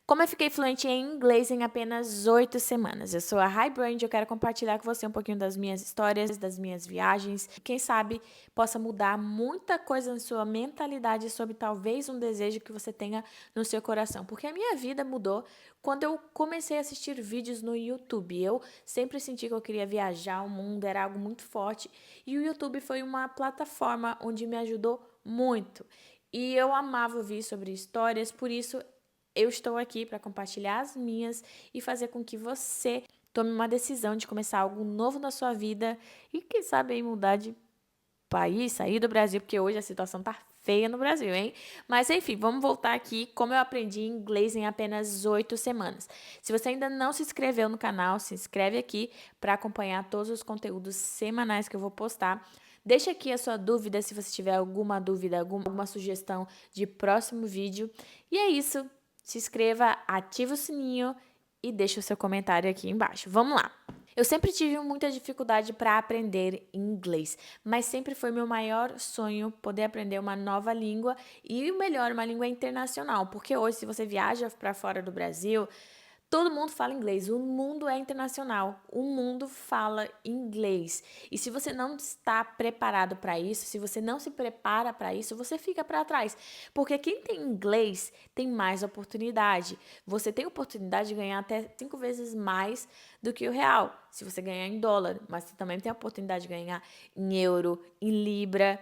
Como eu fiquei fluente em inglês em apenas 8 semanas. Eu sou a Hi Brand e eu quero compartilhar com você um pouquinho das minhas histórias, das minhas viagens. Quem sabe possa mudar muita coisa na sua mentalidade sobre talvez um desejo que você tenha no seu coração. Porque a minha vida mudou quando eu comecei a assistir vídeos no YouTube. Eu sempre senti que eu queria viajar o mundo, era algo muito forte. E o YouTube foi uma plataforma onde me ajudou muito. E eu amava ouvir sobre histórias, por isso eu estou aqui para compartilhar as minhas e fazer com que você tome uma decisão de começar algo novo na sua vida e, quem sabe, aí mudar de país, sair do Brasil, porque hoje a situação tá feia no Brasil, hein? Mas enfim, vamos voltar aqui como eu aprendi inglês em apenas 8 semanas. Se você ainda não se inscreveu no canal, se inscreve aqui para acompanhar todos os conteúdos semanais que eu vou postar. Deixa aqui a sua dúvida, se você tiver alguma dúvida, alguma sugestão de próximo vídeo. E é isso. Se inscreva, ativa o sininho e deixa o seu comentário aqui embaixo. Vamos lá! Eu sempre tive muita dificuldade para aprender inglês, mas sempre foi meu maior sonho poder aprender uma nova língua e, o melhor, uma língua internacional, porque hoje, se você viaja para fora do Brasil, todo mundo fala inglês, o mundo é internacional, o mundo fala inglês. E se você não está preparado para isso, se você não se prepara para isso, você fica para trás. Porque quem tem inglês tem mais oportunidade. Você tem oportunidade de ganhar até 5 vezes mais do que o real, se você ganhar em dólar. Mas você também tem a oportunidade de ganhar em euro, em libra.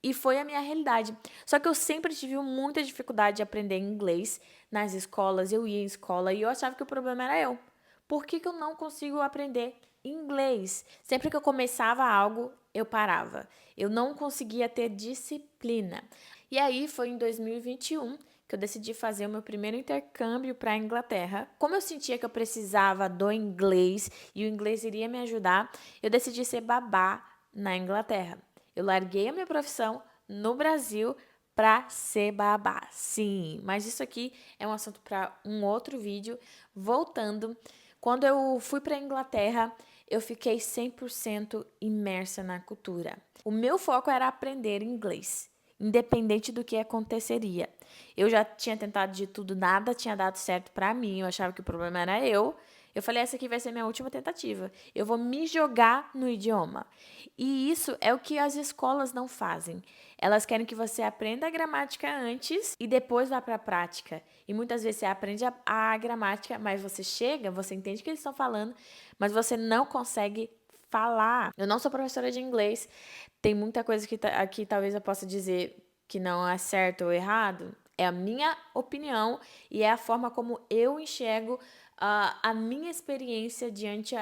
E foi a minha realidade. Só que eu sempre tive muita dificuldade de aprender inglês nas escolas. Eu ia em escola e eu achava que o problema era eu. Por que eu não consigo aprender inglês? Sempre que eu começava algo, eu parava. Eu não conseguia ter disciplina. E aí foi em 2021 que eu decidi fazer o meu primeiro intercâmbio para a Inglaterra. Como eu sentia que eu precisava do inglês e o inglês iria me ajudar, eu decidi ser babá na Inglaterra. Eu larguei a minha profissão no Brasil para ser babá. Sim, mas isso aqui é um assunto para um outro vídeo. Voltando, quando eu fui para a Inglaterra, eu fiquei 100% imersa na cultura. O meu foco era aprender inglês, independente do que aconteceria. Eu já tinha tentado de tudo, nada tinha dado certo para mim. Eu achava que o problema era eu. Eu falei, essa aqui vai ser minha última tentativa. Eu vou me jogar no idioma. E isso é o que as escolas não fazem. Elas querem que você aprenda a gramática antes e depois vá para a prática. E muitas vezes você aprende a gramática, mas você chega, você entende o que eles estão falando, mas você não consegue falar. Eu não sou professora de inglês. Tem muita coisa que aqui talvez eu possa dizer que não é certo ou errado. É a minha opinião e é a forma como eu enxergo a minha experiência diante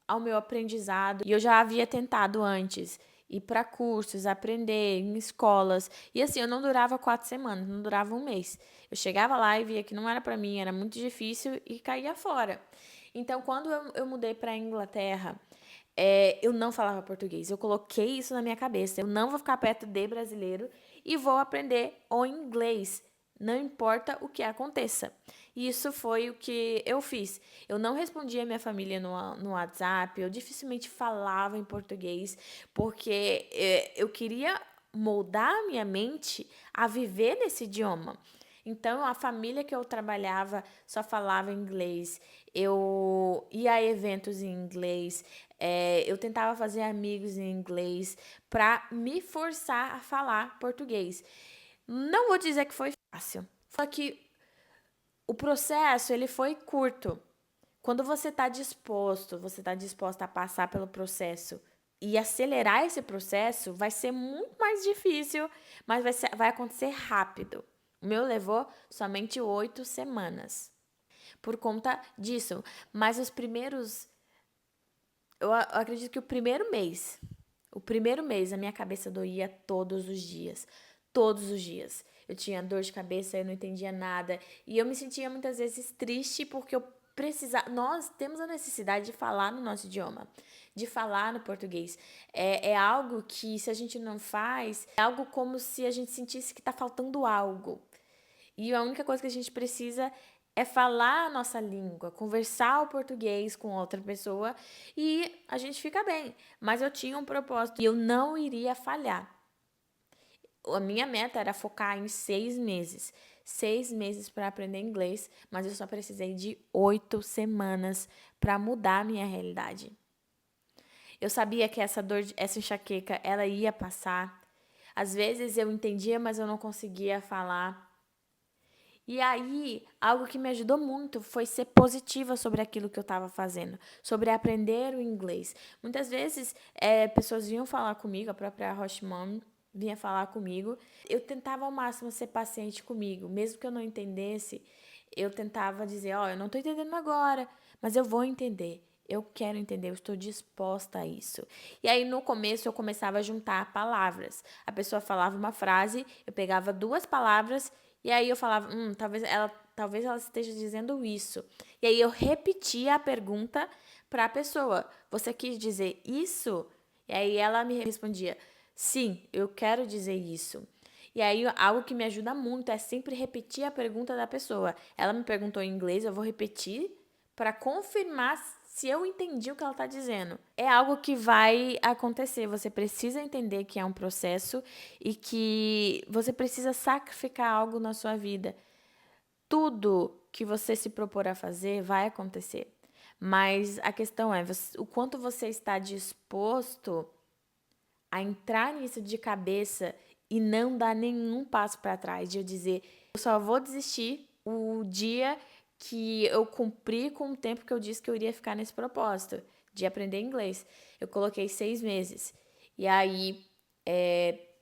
ao meu aprendizado. E eu já havia tentado antes ir para cursos, aprender em escolas. E assim, eu não durava 4 semanas, não durava um mês. Eu chegava lá e via que não era para mim, era muito difícil e caía fora. Então, quando eu mudei para a Inglaterra, eu não falava português. Eu coloquei isso na minha cabeça. Eu não vou ficar perto de brasileiro e vou aprender o inglês. Não importa o que aconteça. E isso foi o que eu fiz. Eu não respondia a minha família no WhatsApp, eu dificilmente falava em português, porque eu queria moldar a minha mente a viver nesse idioma. Então, a família que eu trabalhava só falava inglês. Eu ia a eventos em inglês. Eu tentava fazer amigos em inglês para me forçar a falar português. Não vou dizer que foi fácil. Só que o processo, ele foi curto. Quando você está disposto, você está disposta a passar pelo processo e acelerar esse processo, vai ser muito mais difícil, mas vai acontecer rápido. O meu levou somente 8 semanas por conta disso. Mas os primeiros, eu acredito que o primeiro mês a minha cabeça doía todos os dias. Todos os dias. Eu tinha dor de cabeça, eu não entendia nada. E eu me sentia muitas vezes triste porque eu precisava. Nós temos a necessidade de falar no nosso idioma, de falar no português. É algo que, se a gente não faz, é algo como se a gente sentisse que está faltando algo. E a única coisa que a gente precisa é falar a nossa língua, conversar o português com outra pessoa e a gente fica bem. Mas eu tinha um propósito e eu não iria falhar. A minha meta era focar em 6 meses. 6 meses para aprender inglês, mas eu só precisei de 8 semanas para mudar a minha realidade. Eu sabia que essa dor, essa enxaqueca, ela ia passar. Às vezes eu entendia, mas eu não conseguia falar. E aí, algo que me ajudou muito foi ser positiva sobre aquilo que eu estava fazendo, sobre aprender o inglês. Muitas vezes, pessoas vinham falar comigo, a própria Roche Mom vinha falar comigo. Eu tentava ao máximo ser paciente comigo, mesmo que eu não entendesse, eu tentava dizer, ó, eu não estou entendendo agora, mas eu vou entender. Eu quero entender, eu estou disposta a isso. E aí, no começo, eu começava a juntar palavras. A pessoa falava uma frase, eu pegava 2 palavras e aí eu falava, talvez ela esteja dizendo isso. E aí eu repetia a pergunta para a pessoa. Você quis dizer isso? E aí ela me respondia, sim, eu quero dizer isso. E aí algo que me ajuda muito é sempre repetir a pergunta da pessoa. Ela me perguntou em inglês, eu vou repetir para confirmar se eu entendi o que ela está dizendo. É algo que vai acontecer. Você precisa entender que é um processo e que você precisa sacrificar algo na sua vida. Tudo que você se propor a fazer vai acontecer. Mas a questão é o quanto você está disposto a entrar nisso de cabeça e não dar nenhum passo para trás, de eu dizer, eu só vou desistir o dia que eu cumprir com o tempo que eu disse que eu iria ficar nesse propósito de aprender inglês. Eu coloquei 6 meses. E aí,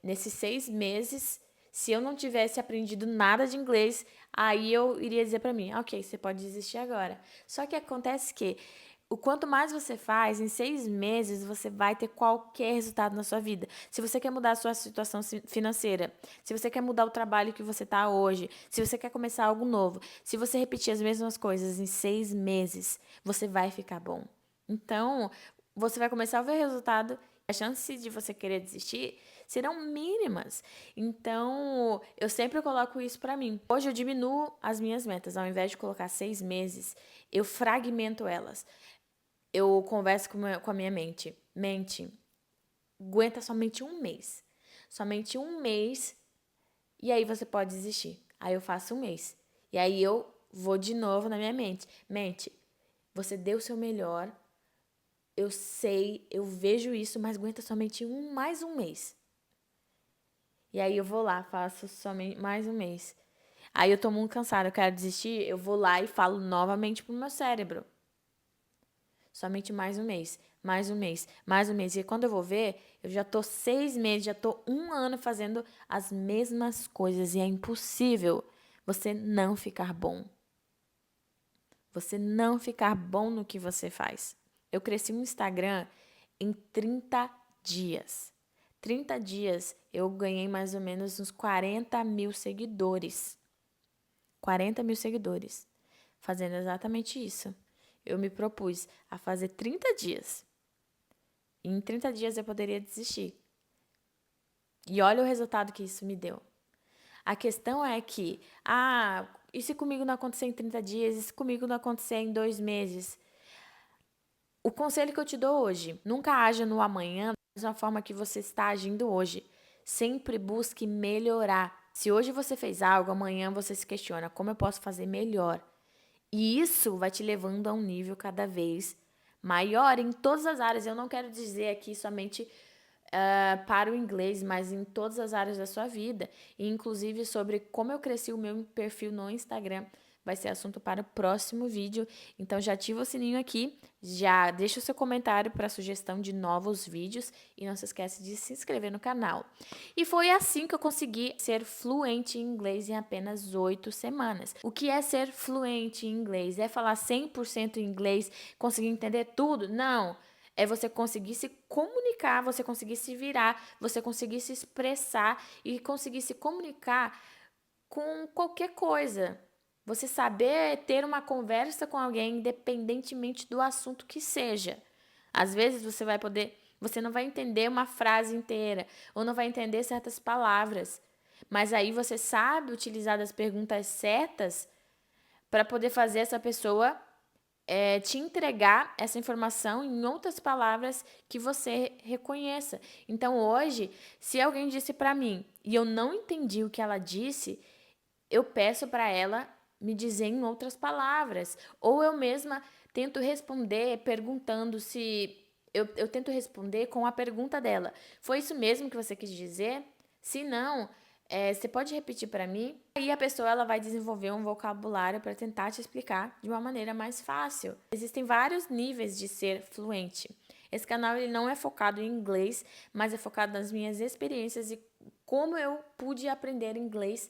nesses 6 meses, se eu não tivesse aprendido nada de inglês, aí eu iria dizer para mim, ok, você pode desistir agora. Só que acontece que o quanto mais você faz, em 6 meses você vai ter qualquer resultado na sua vida. Se você quer mudar a sua situação financeira, se você quer mudar o trabalho que você está hoje, se você quer começar algo novo, se você repetir as mesmas coisas em 6 meses, você vai ficar bom. Então, você vai começar a ver resultado. As chances de você querer desistir serão mínimas. Então, eu sempre coloco isso para mim. Hoje eu diminuo as minhas metas. Ao invés de colocar 6 meses, eu fragmento elas. Eu converso com a minha mente. Mente, aguenta somente um mês. Somente um mês e aí você pode desistir. Aí eu faço um mês. E aí eu vou de novo na minha mente. Mente, você deu o seu melhor. Eu sei, eu vejo isso, mas aguenta somente mais um mês. E aí eu vou lá, faço somente mais um mês. Aí eu tô muito cansada, eu quero desistir, eu vou lá e falo novamente pro meu cérebro. Somente mais um mês, mais um mês, mais um mês. E quando eu vou ver, eu já tô 6 meses, já tô um ano fazendo as mesmas coisas. E é impossível você não ficar bom. Você não ficar bom no que você faz. Eu cresci no Instagram em 30 dias. 30 dias eu ganhei mais ou menos uns 40 mil seguidores. 40 mil seguidores. Fazendo exatamente isso. Eu me propus a fazer 30 dias. E em 30 dias eu poderia desistir. E olha o resultado que isso me deu. A questão é que, e se comigo não acontecer em 30 dias? E se comigo não acontecer em 2 meses? O conselho que eu te dou hoje, nunca haja no amanhã da mesma forma que você está agindo hoje. Sempre busque melhorar. Se hoje você fez algo, amanhã você se questiona, como eu posso fazer melhor? E isso vai te levando a um nível cada vez maior em todas as áreas. Eu não quero dizer aqui somente para o inglês, mas em todas as áreas da sua vida. E inclusive sobre como eu cresci o meu perfil no Instagram. Vai ser assunto para o próximo vídeo. Então já ativa o sininho aqui, já deixa o seu comentário para sugestão de novos vídeos e não se esquece de se inscrever no canal. E foi assim que eu consegui ser fluente em inglês em apenas 8 semanas. O que é ser fluente em inglês? É falar 100% em inglês, conseguir entender tudo? Não. É você conseguir se comunicar, você conseguir se virar, você conseguir se expressar e conseguir se comunicar com qualquer coisa. Você saber ter uma conversa com alguém, independentemente do assunto que seja. Às vezes você não vai entender uma frase inteira ou não vai entender certas palavras, mas aí você sabe utilizar as perguntas certas para poder fazer essa pessoa te entregar essa informação em outras palavras que você reconheça. Então hoje, se alguém disse para mim e eu não entendi o que ela disse, eu peço para ela me dizer em outras palavras, ou eu mesma tento responder perguntando se eu tento responder com a pergunta dela. Foi isso mesmo que você quis dizer? Se não, você pode repetir para mim? Aí a pessoa ela vai desenvolver um vocabulário para tentar te explicar de uma maneira mais fácil. Existem vários níveis de ser fluente. Esse canal ele não é focado em inglês, mas é focado nas minhas experiências e como eu pude aprender inglês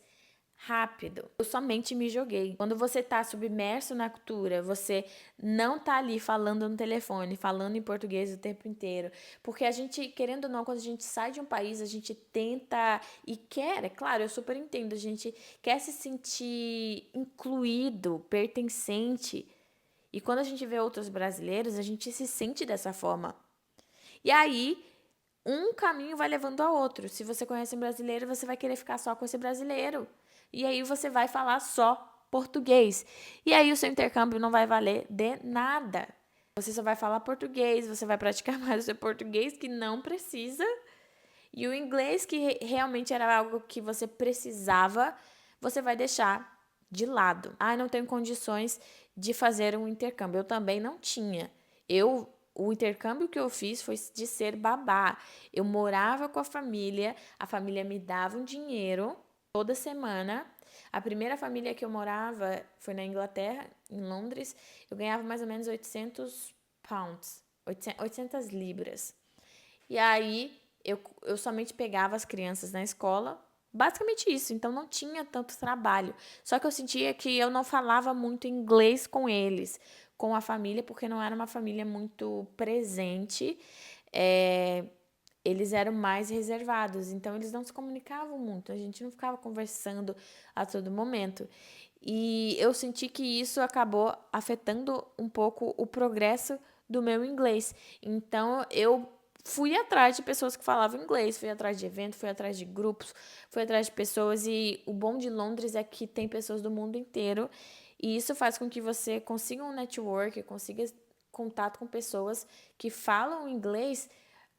rápido. Eu somente me joguei. Quando você tá submerso na cultura, você não tá ali falando no telefone, falando em português o tempo inteiro. Porque a gente, querendo ou não, quando a gente sai de um país, a gente tenta e quer, é claro, eu super entendo, a gente quer se sentir incluído, pertencente. E quando a gente vê outros brasileiros, a gente se sente dessa forma. E aí, um caminho vai levando ao outro. Se você conhece um brasileiro, você vai querer ficar só com esse brasileiro. E aí você vai falar só português. E aí o seu intercâmbio não vai valer de nada. Você só vai falar português, você vai praticar mais o seu português que não precisa. E o inglês que realmente era algo que você precisava, você vai deixar de lado. Ah, não tenho condições de fazer um intercâmbio. Eu também não tinha. O intercâmbio que eu fiz foi de ser babá. Eu morava com a família me dava um dinheiro toda semana. A primeira família que eu morava foi na Inglaterra, em Londres. Eu ganhava mais ou menos 800 pounds, 800 libras. E aí eu somente pegava as crianças na escola, basicamente isso, então não tinha tanto trabalho. Só que eu sentia que eu não falava muito inglês com eles, com a família, porque não era uma família muito presente. É, eles eram mais reservados, então eles não se comunicavam muito, a gente não ficava conversando a todo momento. E eu senti que isso acabou afetando um pouco o progresso do meu inglês. Então eu fui atrás de pessoas que falavam inglês, fui atrás de eventos, fui atrás de grupos, fui atrás de pessoas. E o bom de Londres é que tem pessoas do mundo inteiro, e isso faz com que você consiga um network, consiga contato com pessoas que falam inglês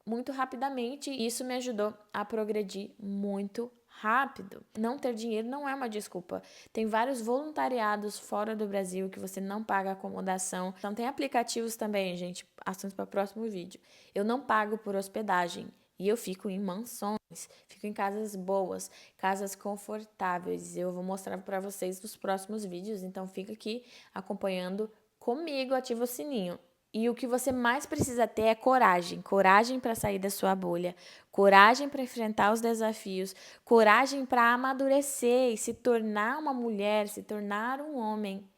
muito rapidamente, e isso me ajudou a progredir muito rápido. Não ter dinheiro não é uma desculpa. Tem vários voluntariados fora do Brasil que você não paga acomodação. Então tem aplicativos também, gente, assunto para o próximo vídeo. Eu não pago por hospedagem e eu fico em mansões, fico em casas boas, casas confortáveis. Eu vou mostrar para vocês nos próximos vídeos, então fica aqui acompanhando comigo, ativa o sininho. E o que você mais precisa ter é coragem. Coragem para sair da sua bolha. Coragem para enfrentar os desafios. Coragem para amadurecer e se tornar uma mulher, se tornar um homem.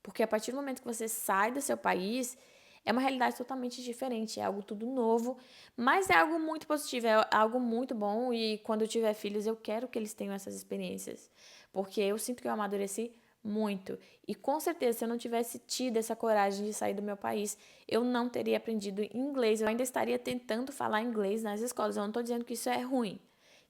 Porque a partir do momento que você sai do seu país, é uma realidade totalmente diferente. É algo tudo novo, mas é algo muito positivo, é algo muito bom. E quando eu tiver filhos, eu quero que eles tenham essas experiências. Porque eu sinto que eu amadureci muito. E com certeza, se eu não tivesse tido essa coragem de sair do meu país, eu não teria aprendido inglês. Eu ainda estaria tentando falar inglês nas escolas. Eu não estou dizendo que isso é ruim,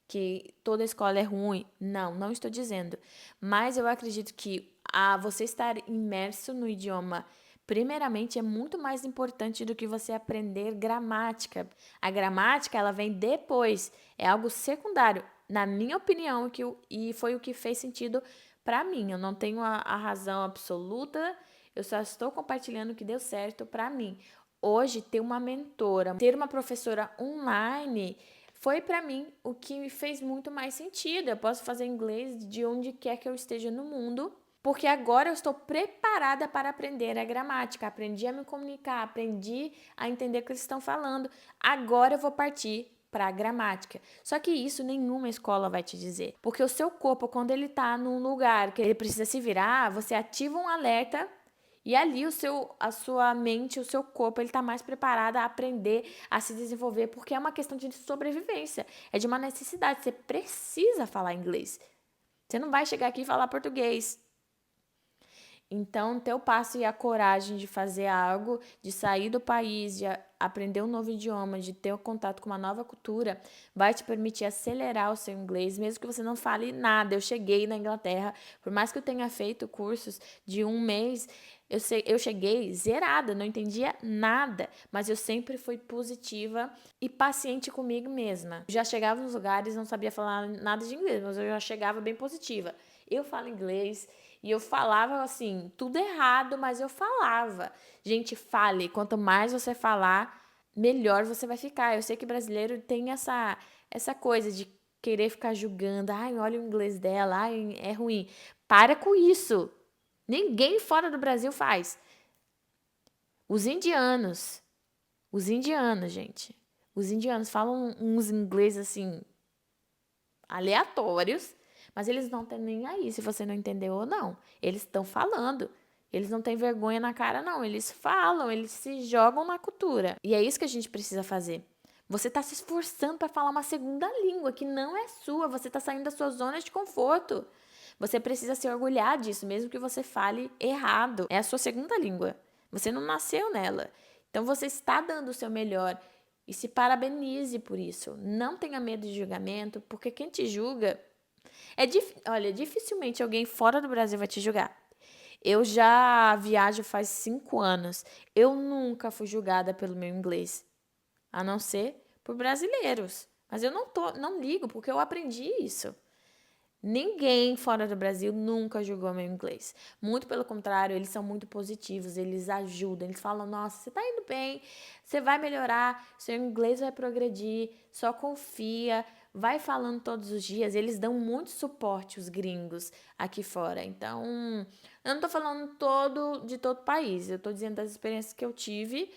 que toda escola é ruim. Não, não estou dizendo. Mas eu acredito que você estar imerso no idioma, primeiramente, é muito mais importante do que você aprender gramática. A gramática, ela vem depois. É algo secundário, na minha opinião, e foi o que fez sentido para mim. Eu não tenho a razão absoluta, eu só estou compartilhando o que deu certo para mim. Hoje, ter uma mentora, ter uma professora online, foi para mim o que me fez muito mais sentido. Eu posso fazer inglês de onde quer que eu esteja no mundo, porque agora eu estou preparada para aprender a gramática. Aprendi a me comunicar, aprendi a entender o que eles estão falando. Agora eu vou partir para a gramática. Só que isso nenhuma escola vai te dizer. Porque o seu corpo, quando ele está num lugar que ele precisa se virar, você ativa um alerta e ali a sua mente, o seu corpo, ele está mais preparado a aprender, a se desenvolver, porque é uma questão de sobrevivência. É de uma necessidade. Você precisa falar inglês. Você não vai chegar aqui e falar português. Então, ter o passo e a coragem de fazer algo, de sair do país, de aprender um novo idioma, de ter um contato com uma nova cultura, vai te permitir acelerar o seu inglês, mesmo que você não fale nada. Eu cheguei na Inglaterra, por mais que eu tenha feito cursos de um mês, eu cheguei zerada, não entendia nada, mas eu sempre fui positiva e paciente comigo mesma. Já chegava nos lugares, não sabia falar nada de inglês, mas eu já chegava bem positiva. Eu falo inglês e eu falava assim, tudo errado, mas eu falava. Gente, fale. Quanto mais você falar, melhor você vai ficar. Eu sei que brasileiro tem essa coisa de querer ficar julgando. Ai, olha o inglês dela, ai, é ruim. Para com isso. Ninguém fora do Brasil faz. Os indianos. Os indianos, gente. Os indianos falam uns inglês assim, aleatórios, mas eles não têm nem aí se você não entendeu ou não. Eles estão falando. Eles não têm vergonha na cara, não. Eles falam, eles se jogam na cultura. E é isso que a gente precisa fazer. Você está se esforçando para falar uma segunda língua que não é sua. Você está saindo da sua zona de conforto. Você precisa se orgulhar disso, mesmo que você fale errado. É a sua segunda língua. Você não nasceu nela. Então você está dando o seu melhor e se parabenize por isso. Não tenha medo de julgamento, porque quem te julga olha, dificilmente alguém fora do Brasil vai te julgar. Eu já viajo faz 5 anos. Eu nunca fui julgada pelo meu inglês, a não ser por brasileiros. Mas eu não ligo, porque eu aprendi isso. Ninguém fora do Brasil nunca julgou meu inglês. Muito pelo contrário, eles são muito positivos, eles ajudam, eles falam: nossa, você tá indo bem, você vai melhorar, seu inglês vai progredir, só confia, vai falando todos os dias. Eles dão muito suporte, os gringos aqui fora. Então, eu não tô falando de todo o país, eu tô dizendo das experiências que eu tive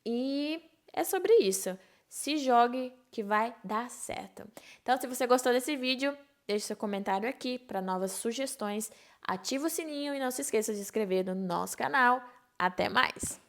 e é sobre isso. Se jogue que vai dar certo. Então, se você gostou desse vídeo, deixe seu comentário aqui para novas sugestões, ativa o sininho e não se esqueça de se inscrever no nosso canal. Até mais!